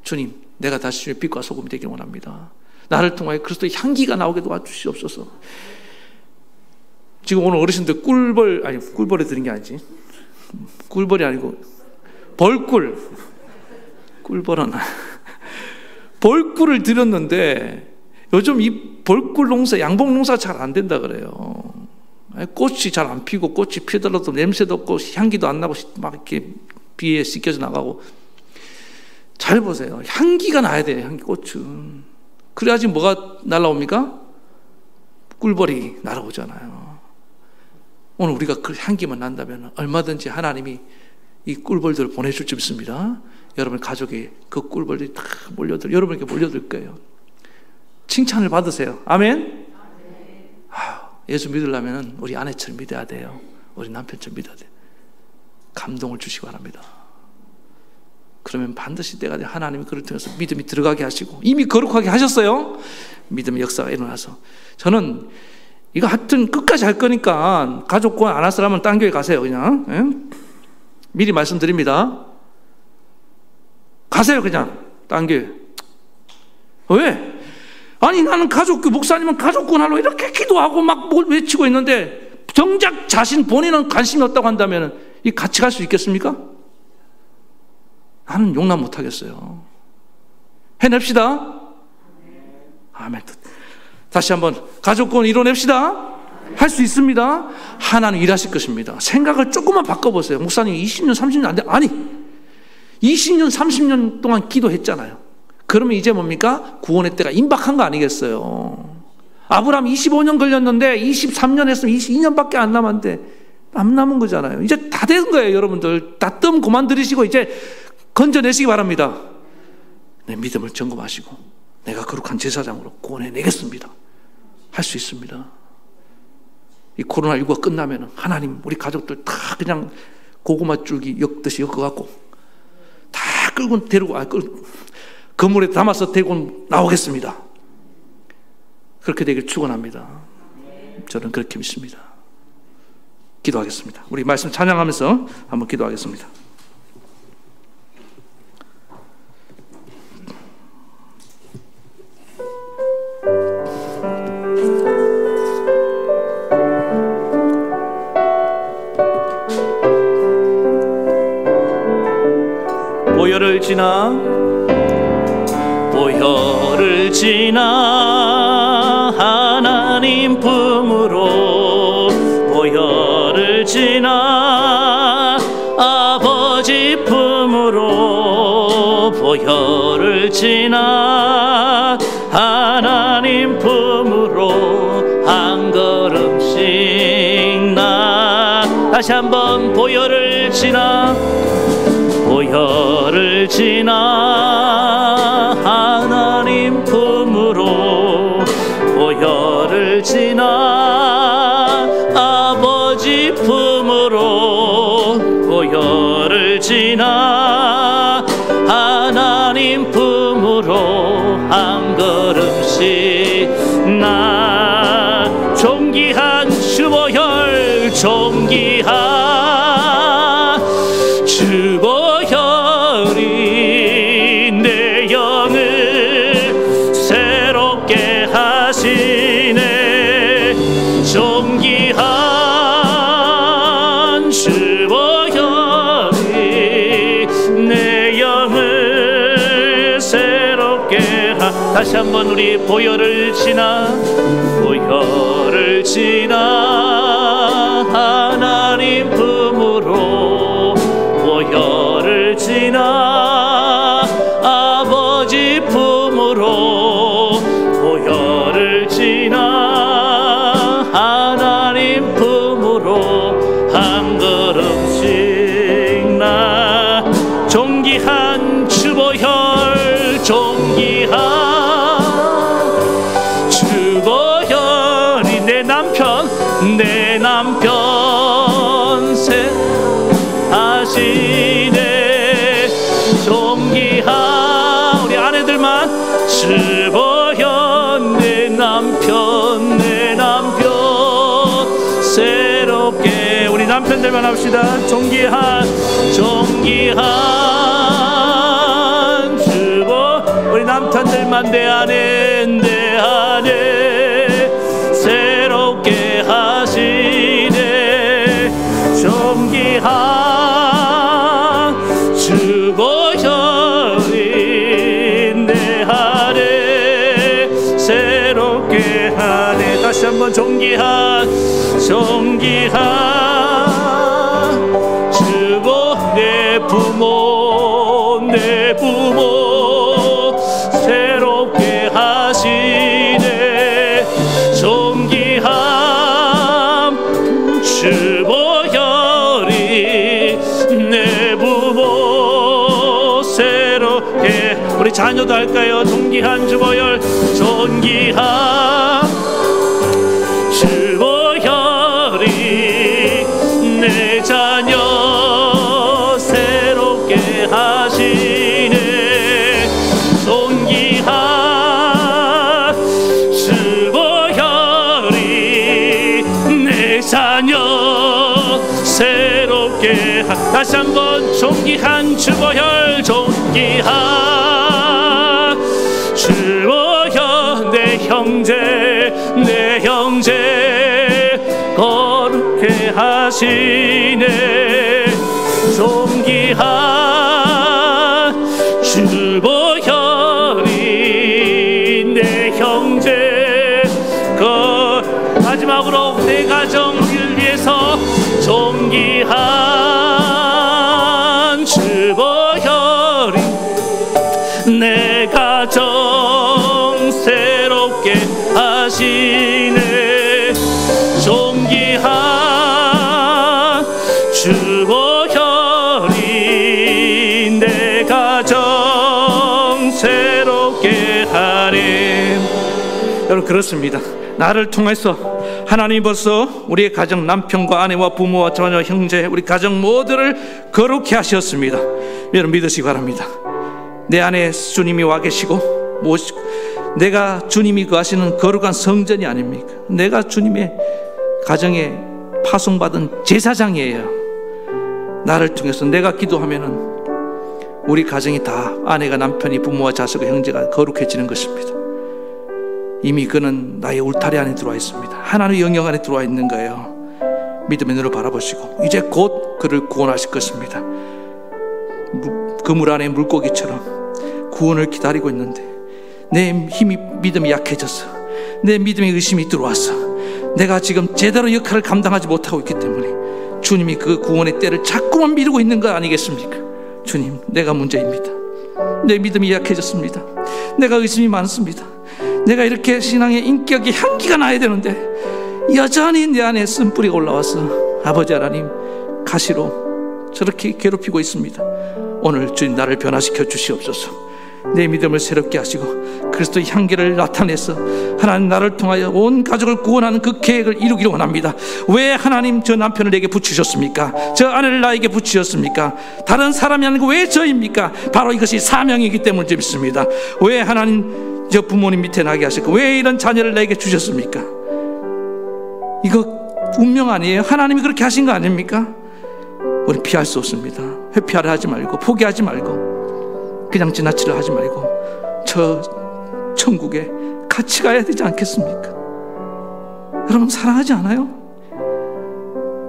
Speaker 1: 주님, 내가 다시 주의 빛과 소금이 되길 원합니다. 나를 통하여 그리스도의 향기가 나오게 도와주시옵소서. 지금 오늘 어르신들 꿀벌에 드린 게 아니지. 꿀벌이 아니고 꿀벌은 벌꿀을 드렸는데 요즘 이 벌꿀 농사, 양봉 농사 잘 안 된다 그래요. 꽃이 잘 안 피고, 꽃이 피더라도 냄새도 없고 향기도 안 나고 막 이렇게 비에 씻겨져 나가고. 잘 보세요. 향기가 나야 돼요. 향기 꽃은. 그래야지 뭐가 날아옵니까? 꿀벌이 날아오잖아요. 오늘 우리가 그 향기만 난다면 얼마든지 하나님이 이 꿀벌들을 보내줄 줄 믿습니다. 여러분 가족이 그 꿀벌들이 다 여러분에게 몰려들 거예요. 칭찬을 받으세요. 아멘. 예수 믿으려면 우리 아내처럼 믿어야 돼요. 우리 남편처럼 믿어야 돼요. 감동을 주시기 바랍니다. 그러면 반드시 때가 돼 하나님이 그를 통해서 믿음이 들어가게 하시고, 이미 거룩하게 하셨어요. 믿음의 역사가 일어나서. 저는 이거 하여튼 끝까지 할 거니까 가족 구원 안 할 사람은 딴 교회 가세요. 그냥. 예? 미리 말씀드립니다. 가세요. 그냥 딴 교회. 왜? 아니 나는 가족교 목사님은 가족구원 하려고 이렇게 기도하고 막 외치고 있는데 정작 자신 본인은 관심이 없다고 한다면 이 같이 갈 수 있겠습니까? 나는 용납 못하겠어요. 해냅시다. 아멘. 다시 한번 가족구원 이뤄냅시다. 할 수 있습니다. 하나님 일하실 것입니다. 생각을 조금만 바꿔보세요. 목사님 20년 30년 안 돼. 아니 20년 30년 동안 기도했잖아요. 그러면 이제 뭡니까? 구원의 때가 임박한 거 아니겠어요? 아브라함 25년 걸렸는데 23년 했으면 22년밖에 안 남았는데 안 남은 거잖아요. 이제 다 된 거예요. 여러분들 다 뜸 그만 들이시고 이제 건져내시기 바랍니다. 내 믿음을 점검하시고 내가 거룩한 제사장으로 구원해내겠습니다. 할 수 있습니다. 이 코로나19가 끝나면 하나님 우리 가족들 다 그냥 고구마 줄기 엮듯이 엮어갖고 다 끌고 데리고 그물에 담아서 데리고 나오겠습니다. 그렇게 되길 축원합니다. 저는 그렇게 믿습니다. 기도하겠습니다. 우리 말씀 찬양하면서 한번 기도하겠습니다. 보혈을 지나 하나님 품으로 보혈을 지나 아버지 품으로 보혈을 지나 하나님 품으로 한 걸음씩 나 다시 한번 보혈을 지나 보혈을 지나 하나님 품으로 보혈을 지나 아버지 품으로 보혈을 지나 하나님 품으로 한 걸음씩 나 존귀한 주보혈 존귀한 주보혈이 내 영을 새롭게 하시네 존귀한 주보혈이 내 영을 새롭게 다시 한번 우리 보혈을 지나 보혈을 지나 하나님 품으로 보혈을 지나 아버지 품으로 보혈을 지나 하나님 품으로 한 걸음씩 나 존귀한 주보혈 존귀한 주보혈이 내 남편 하시네 존귀한 우리 아내들만 주보혈 내 남편 새롭게 우리 남편들 합시다. 존귀한 주보, 우리 남편들만 내 안에 새롭게 하시네. 존귀한 주보혈이 내 안에 새롭게 하네. 다시 한번 존귀한 주보, 내 부모 새롭게 하시네. 존귀한 주보혈이 내 부모 새롭게. 우리 자녀도 할까요? 존귀한 주보혈, 존귀한 주보혈이 내 자녀 새롭게 하시네. 존귀한 주보혈이 내 자녀 새롭게 다시 한번 존귀한 주보혈, 존귀한 주보혈, 내 형제 거룩해 하시네. 존귀한 주보혈이 내 형제 마지막으로 내 가정을 위해서 존귀한 주보혈이 내 가정 새롭게 하시네. 존귀한 주보혈이 내 가정 새롭게 하네. 여러분, 그렇습니다. 나를 통해서 하나님 벌써 우리의 가정, 남편과 아내와 부모와 자녀, 형제, 우리 가정 모두를 거룩히 하셨습니다. 여러분, 믿으시기 바랍니다. 내 안에 주님이 와 계시고 내가 주님이 거하시는 거룩한 성전이 아닙니까? 내가 주님의 가정에 파송받은 제사장이에요. 나를 통해서 내가 기도하면은 우리 가정이 다, 아내가 남편이, 부모와 자식과 형제가 거룩해지는 것입니다. 이미 그는 나의 울타리 안에 들어와 있습니다. 하나님의 영역 안에 들어와 있는 거예요. 믿음의 눈을 바라보시고 이제 곧 그를 구원하실 것입니다. 그물 안에 물고기처럼 구원을 기다리고 있는데 내 믿음이 약해져서, 내 믿음의 의심이 들어와서 내가 지금 제대로 역할을 감당하지 못하고 있기 때문에 주님이 그 구원의 때를 자꾸만 미루고 있는 거 아니겠습니까? 주님, 내가 문제입니다. 내 믿음이 약해졌습니다. 내가 의심이 많습니다. 내가 이렇게 신앙의 인격이 향기가 나야 되는데 여전히 내 안에 쓴뿌리가 올라와서 아버지 하나님 가시로 저렇게 괴롭히고 있습니다. 오늘 주님, 나를 변화시켜 주시옵소서. 내 믿음을 새롭게 하시고 그리스도의 향기를 나타내서 하나님 나를 통하여 온 가족을 구원하는 그 계획을 이루기를 원합니다. 왜 하나님 저 남편을 내게 붙이셨습니까? 저 아내를 나에게 붙이셨습니까? 다른 사람이 아니고 왜 저입니까? 바로 이것이 사명이기 때문에 믿습니다. 왜 하나님 저 부모님 밑에 나게 하셨고 왜 이런 자녀를 내게 주셨습니까? 이거 운명 아니에요? 하나님이 그렇게 하신 거 아닙니까? 우리 피할 수 없습니다. 회피하려 하지 말고, 포기하지 말고, 그냥 지나치려 하지 말고 저 천국에 같이 가야 되지 않겠습니까? 여러분, 사랑하지 않아요?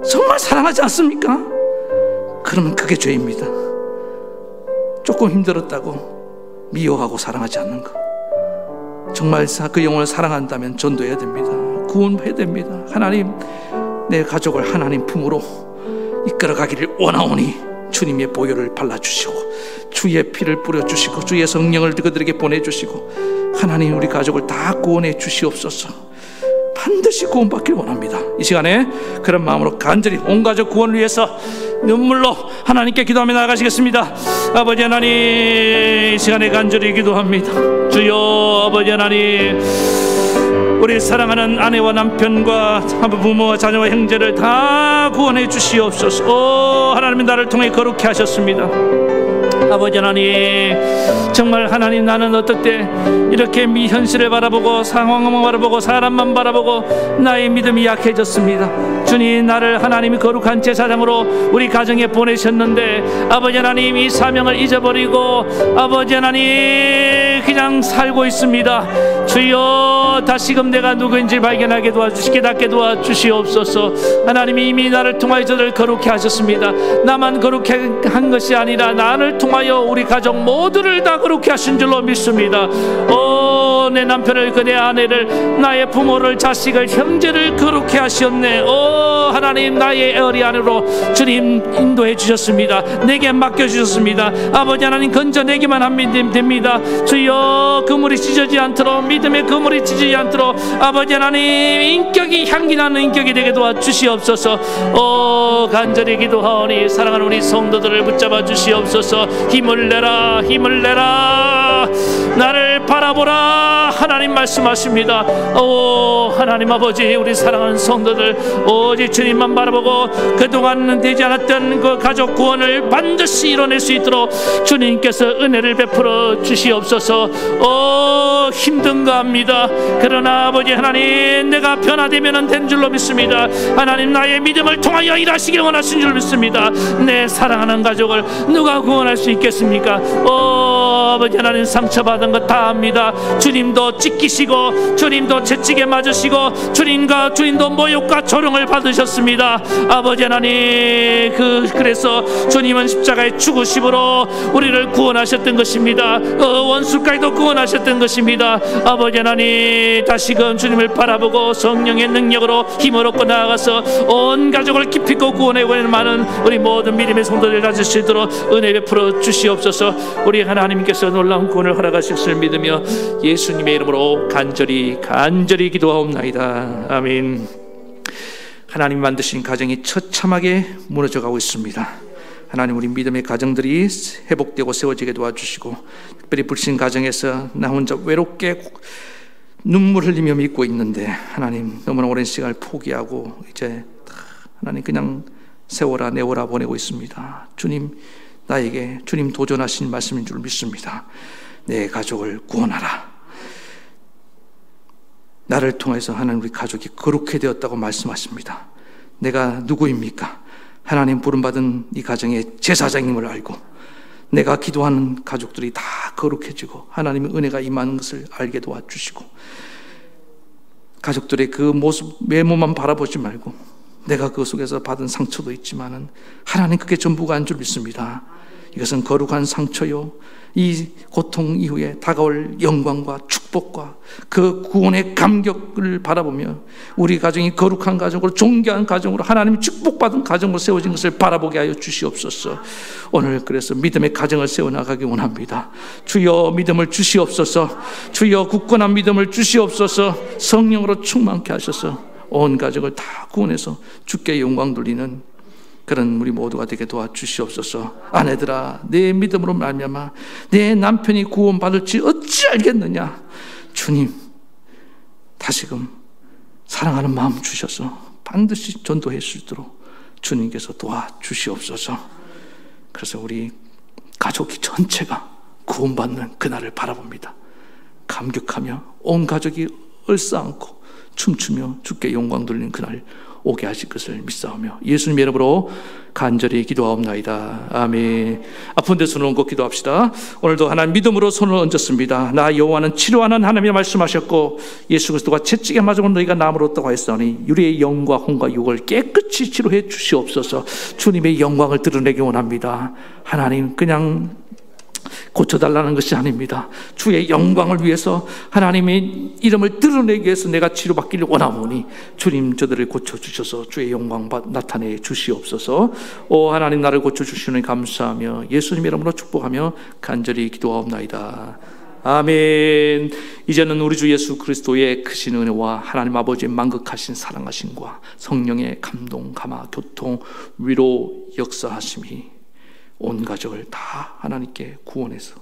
Speaker 1: 정말 사랑하지 않습니까? 그러면 그게 죄입니다. 조금 힘들었다고 미워하고 사랑하지 않는 거, 정말 그 영혼을 사랑한다면 전도해야 됩니다. 구원해야 됩니다. 하나님, 내 가족을 하나님 품으로 이끌어가기를 원하오니 주님의 보혈을 발라주시고 주의 피를 뿌려주시고 주의 성령을 그들에게 보내주시고 하나님, 우리 가족을 다 구원해 주시옵소서. 반드시 구원받길 원합니다. 이 시간에 그런 마음으로 간절히 온 가족 구원을 위해서 눈물로 하나님께 기도하며 나아가시겠습니다. 아버지 하나님, 이 시간에 간절히 기도합니다. 주여, 아버지 하나님, 우리 사랑하는 아내와 남편과 부모와 자녀와 형제를 다 구원해 주시옵소서. 하나님이 나를 통해 거룩히 하셨습니다. 아버지 하나님, 정말 하나님, 나는 어떨 때 이렇게 현실을 바라보고 상황만 바라보고 사람만 바라보고 나의 믿음이 약해졌습니다. 주님, 나를 하나님이 거룩한 제사장으로 우리 가정에 보내셨는데 아버지 하나님, 이 사명을 잊어버리고 아버지 하나님 그냥 살고 있습니다. 주여, 다시금 내가 누구인지 발견하게 도와주시고 깨닫게 도와주시옵소서. 하나님이 이미 나를 통하여 저를 거룩해 하셨습니다. 나만 거룩해 한 것이 아니라 나를 통하여 우리 가족 모두를 다 거룩해 하신 줄로 믿습니다. 내 남편을, 내 아내를, 나의 부모를, 자식을, 형제를 거룩해 하셨네. 하나님, 나의 어리 안으로 주님 인도해 주셨습니다. 내게 맡겨주셨습니다. 아버지 하나님, 건져내기만 하면 됩니다. 주여, 그물이 찢어지지 않도록, 믿음의 그물이 찢어지지 않도록 아버지 하나님, 인격이 향기나는 인격이 되게 도와주시옵소서. 간절히 기도하오니 사랑하는 우리 성도들을 붙잡아 주시옵소서. 힘을 내라, 힘을 내라. 나를 바라보라. 하나님 말씀하십니다. 하나님 아버지, 우리 사랑하는 성도들 오직 주님만 바라보고 그동안은 되지 않았던 그 가족 구원을 반드시 이뤄낼 수 있도록 주님께서 은혜를 베풀어 주시옵소서. 힘든가 합니다. 그러나 아버지 하나님, 내가 변화되면 된 줄로 믿습니다. 하나님, 나의 믿음을 통하여 일하시길 원하신 줄 믿습니다. 내 사랑하는 가족을 누가 구원할 수 있겠습니까? 아버지 하나님, 상처받은 것 다 압니다. 주님도 찢기시고 주님도 채찍에 맞으시고 주님도 모욕과 조롱을 받으셨습니다. 아버지 하나님, 그래서 주님은 십자가의 죽으심으로 우리를 구원하셨던 것입니다. 원수까지도 구원하셨던 것입니다. 아버지 하나님, 다시금 주님을 바라보고 성령의 능력으로 힘을 얻고 나아가서 온 가족을 깊이 있고 구원해보는 많은 우리 모든 믿음의 성도들 가질 수 있도록 은혜 베풀어 주시옵소서. 우리 하나님께서 놀라운 구원을 허락하실 것을 믿으며 예수님의 이름으로 간절히 기도하옵나이다. 아멘. 하나님 만드신 가정이 처참하게 무너져가고 있습니다. 하나님, 우리 믿음의 가정들이 회복되고 세워지게 도와주시고, 특별히 불신 가정에서 나 혼자 외롭게 눈물 흘리며 믿고 있는데 하나님, 너무나 오랜 시간을 포기하고 이제 하나님 그냥 세워라 내워라 보내고 있습니다. 주님, 나에게 주님 도전하신 말씀인 줄 믿습니다. 내 가족을 구원하라. 나를 통해서 하나님, 우리 가족이 거룩해 되었다고 말씀하십니다. 내가 누구입니까? 하나님 부름받은 이 가정의 제사장임을 알고 내가 기도하는 가족들이 다 거룩해지고 하나님의 은혜가 임하는 것을 알게 도와주시고, 가족들의 그 모습 외모만 바라보지 말고 내가 그 속에서 받은 상처도 있지만은 하나님, 그게 전부가 아닌 줄 믿습니다. 이것은 거룩한 상처요, 이 고통 이후에 다가올 영광과 축복과 그 구원의 감격을 바라보며 우리 가정이 거룩한 가정으로, 존귀한 가정으로, 하나님이 축복받은 가정으로 세워진 것을 바라보게 하여 주시옵소서. 오늘 그래서 믿음의 가정을 세워나가기 원합니다. 주여, 믿음을 주시옵소서. 주여, 굳건한 믿음을 주시옵소서. 성령으로 충만케 하셔서 온 가족을 다 구원해서 주께 영광 돌리는 그런 우리 모두가 되게 도와주시옵소서. 아내들아, 내 믿음으로 말미암아 내 남편이 구원받을지 어찌 알겠느냐. 주님, 다시금 사랑하는 마음 주셔서 반드시 전도할 수 있도록 주님께서 도와주시옵소서. 그래서 우리 가족이 전체가 구원받는 그날을 바라봅니다. 감격하며 온 가족이 얼싸안고 춤추며 주께 영광 돌리는 그날 오게 하실 것을 믿사오며 예수님 이름으로 간절히 기도하옵나이다. 아멘. 아픈 데 손을 얹고 기도합시다. 오늘도 하나님 믿음으로 손을 얹었습니다. 나 여호와는 치료하는 하나님이 말씀하셨고 예수 그리스도가 채찍에 맞은 너희가 나음을 얻다고 하였으니 유리의 영과 혼과 육을 깨끗이 치료해 주시옵소서. 주님의 영광을 드러내기 원합니다. 하나님, 그냥 고쳐달라는 것이 아닙니다. 주의 영광을 위해서 하나님의 이름을 드러내기 위해서 내가 치료받기를 원하오니 주님, 저들을 고쳐주셔서 주의 영광 나타내 주시옵소서. 오 하나님, 나를 고쳐주시니 감사하며 예수님 이름으로 축복하며 간절히 기도하옵나이다. 아멘. 이제는 우리 주 예수 그리스도의 크신 은혜와 하나님 아버지의 만극하신 사랑하심과 성령의 감동, 감화, 교통, 위로 역사하심이 온 가족을 다 하나님께 구원해서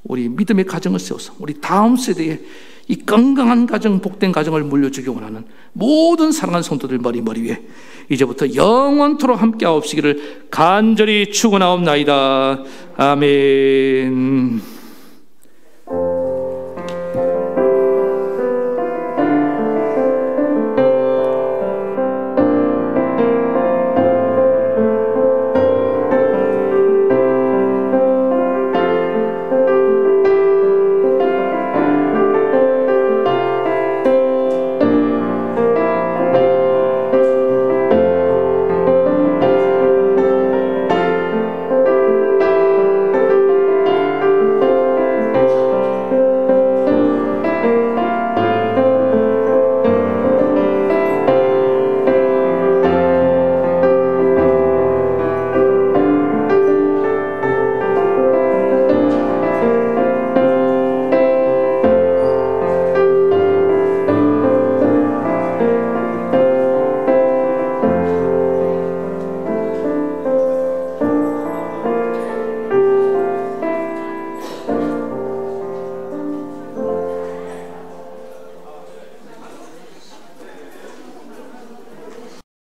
Speaker 1: 우리 믿음의 가정을 세워서 우리 다음 세대에 이 건강한 가정, 복된 가정을 물려주기 원하는 모든 사랑하는 성도들 머리 위에 이제부터 영원토록 함께하옵시기를 간절히 축원하옵나이다. 아멘.